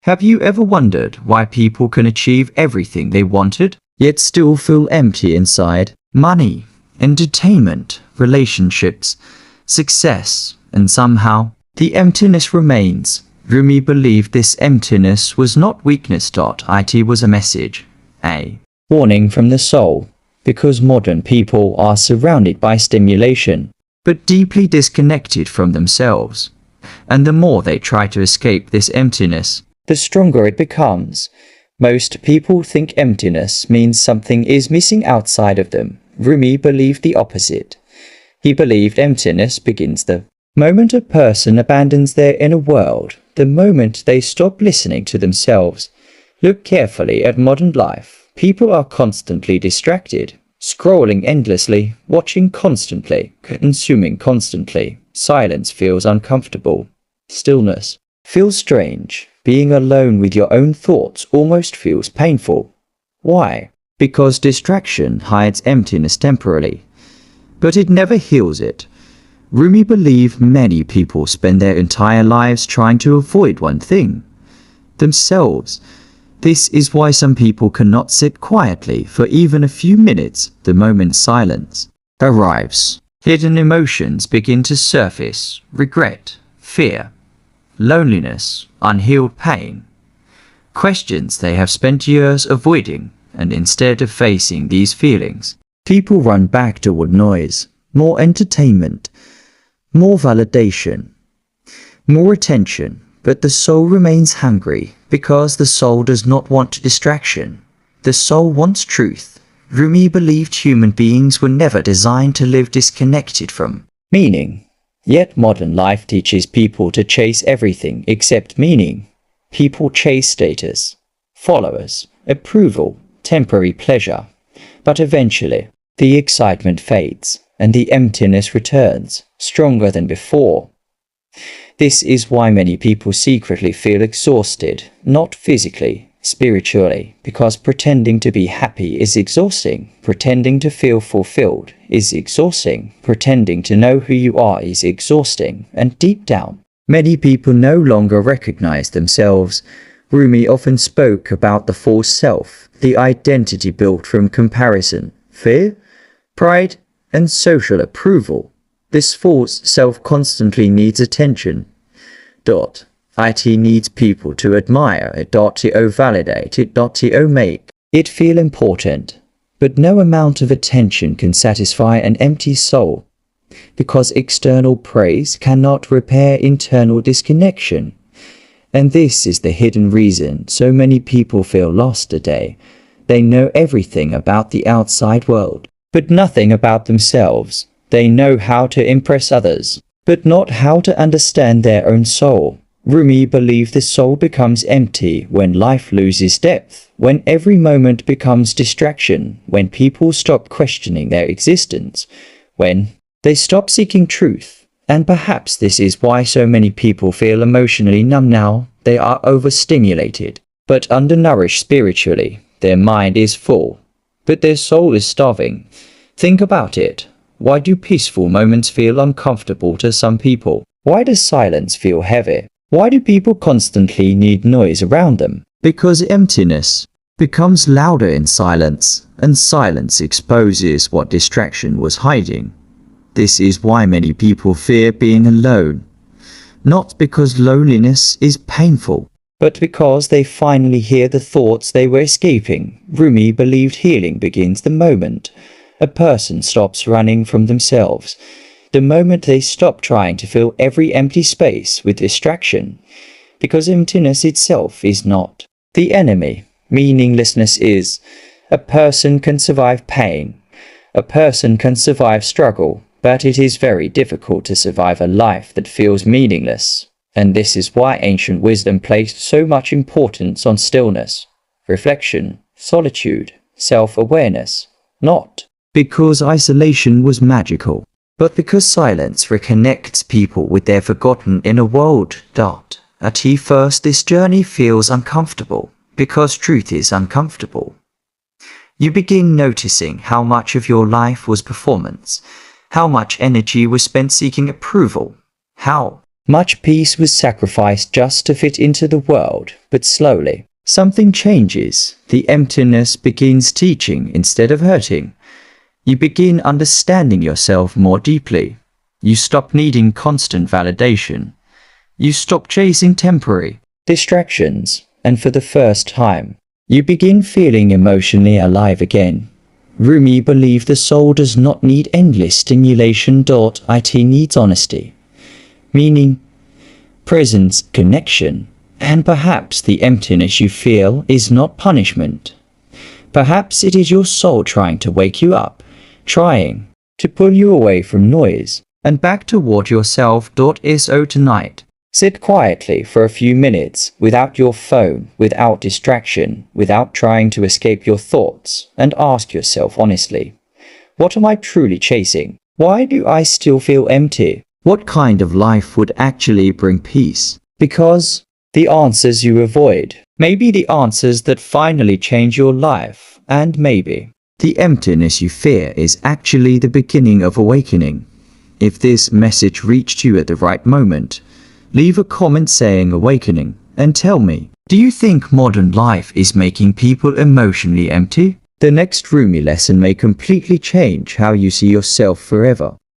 Have you ever wondered why people can achieve everything they wanted, yet still feel empty inside? Money, entertainment, relationships, success, and somehow the emptiness remains. Rumi believed this emptiness was not weakness. It was a message, a warning from the soul, because modern people are surrounded by stimulation, but deeply disconnected from themselves. And the more they try to escape this emptiness, the stronger it becomes. Most people think emptiness means something is missing outside of them. Rumi believed the opposite. He believed emptiness begins the moment a person abandons their inner world, the moment they stop listening to themselves. Look carefully at modern life. People are constantly distracted, scrolling endlessly, watching constantly, consuming constantly. Silence feels uncomfortable. Stillness feels strange. Being alone with your own thoughts almost feels painful. Why? Because distraction hides emptiness temporarily, but it never heals it. Rumi believed many people spend their entire lives trying to avoid one thing: themselves. This is why some people cannot sit quietly for even a few minutes. The moment silence arrives, hidden emotions begin to surface: regret, fear, loneliness, unhealed pain, questions they have spent years avoiding. And instead of facing these feelings, people run back toward noise, more entertainment, more validation, more attention. But the soul remains hungry, because the soul does not want distraction. The soul wants truth. Rumi believed human beings were never designed to live disconnected from meaning. Yet modern life teaches people to chase everything except meaning. People chase status, followers, approval, temporary pleasure. But eventually, the excitement fades, and the emptiness returns, stronger than before. This is why many people secretly feel exhausted, not physically, spiritually, because pretending to be happy is exhausting. Pretending to feel fulfilled is exhausting. Pretending to know who you are is exhausting. And deep down, many people no longer recognize themselves. Rumi often spoke about the false self, the identity built from comparison, fear, pride, and social approval. This false self constantly needs attention. It needs people to admire it. To validate it. To make it feel important. But no amount of attention can satisfy an empty soul, because external praise cannot repair internal disconnection. And this is the hidden reason so many people feel lost today. They know everything about the outside world, but nothing about themselves. They know how to impress others, but not how to understand their own soul. Rumi believed the soul becomes empty when life loses depth, when every moment becomes distraction, when people stop questioning their existence, when they stop seeking truth. And perhaps this is why so many people feel emotionally numb now. They are overstimulated, but undernourished spiritually. Their mind is full, but their soul is starving. Think about it. Why do peaceful moments feel uncomfortable to some people? Why does silence feel heavy? Why do people constantly need noise around them? Because emptiness becomes louder in silence, and silence exposes what distraction was hiding. This is why many people fear being alone. Not because loneliness is painful, but because they finally hear the thoughts they were escaping. Rumi believed healing begins the moment a person stops running from themselves, the moment they stop trying to fill every empty space with distraction, because emptiness itself is not the enemy. Meaninglessness is. A person can survive pain. A person can survive struggle, but it is very difficult to survive a life that feels meaningless. And this is why ancient wisdom placed so much importance on stillness, reflection, solitude, self-awareness. Not because isolation was magical, but because silence reconnects people with their forgotten inner world. At first, this journey feels uncomfortable, because truth is uncomfortable. You begin noticing how much of your life was performance, how much energy was spent seeking approval, how Much peace was sacrificed just to fit into the world, but slowly, something changes. The emptiness begins teaching instead of hurting. You begin understanding yourself more deeply. You stop needing constant validation. You stop chasing temporary distractions, and for the first time, you begin feeling emotionally alive again. Rumi believed the soul does not need endless stimulation. It needs honesty, meaning, presence, connection, and perhaps the emptiness you feel is not punishment. Perhaps it is your soul trying to wake you up, trying to pull you away from noise and back toward yourself. So tonight, sit quietly for a few minutes without your phone, without distraction, without trying to escape your thoughts, and ask yourself honestly, what am I truly chasing? Why do I still feel empty? What kind of life would actually bring peace? Because the answers you avoid may be the answers that finally change your life, and maybe the emptiness you fear is actually the beginning of awakening. If this message reached you at the right moment, leave a comment saying awakening and tell me, do you think modern life is making people emotionally empty? The next Rumi lesson may completely change how you see yourself forever.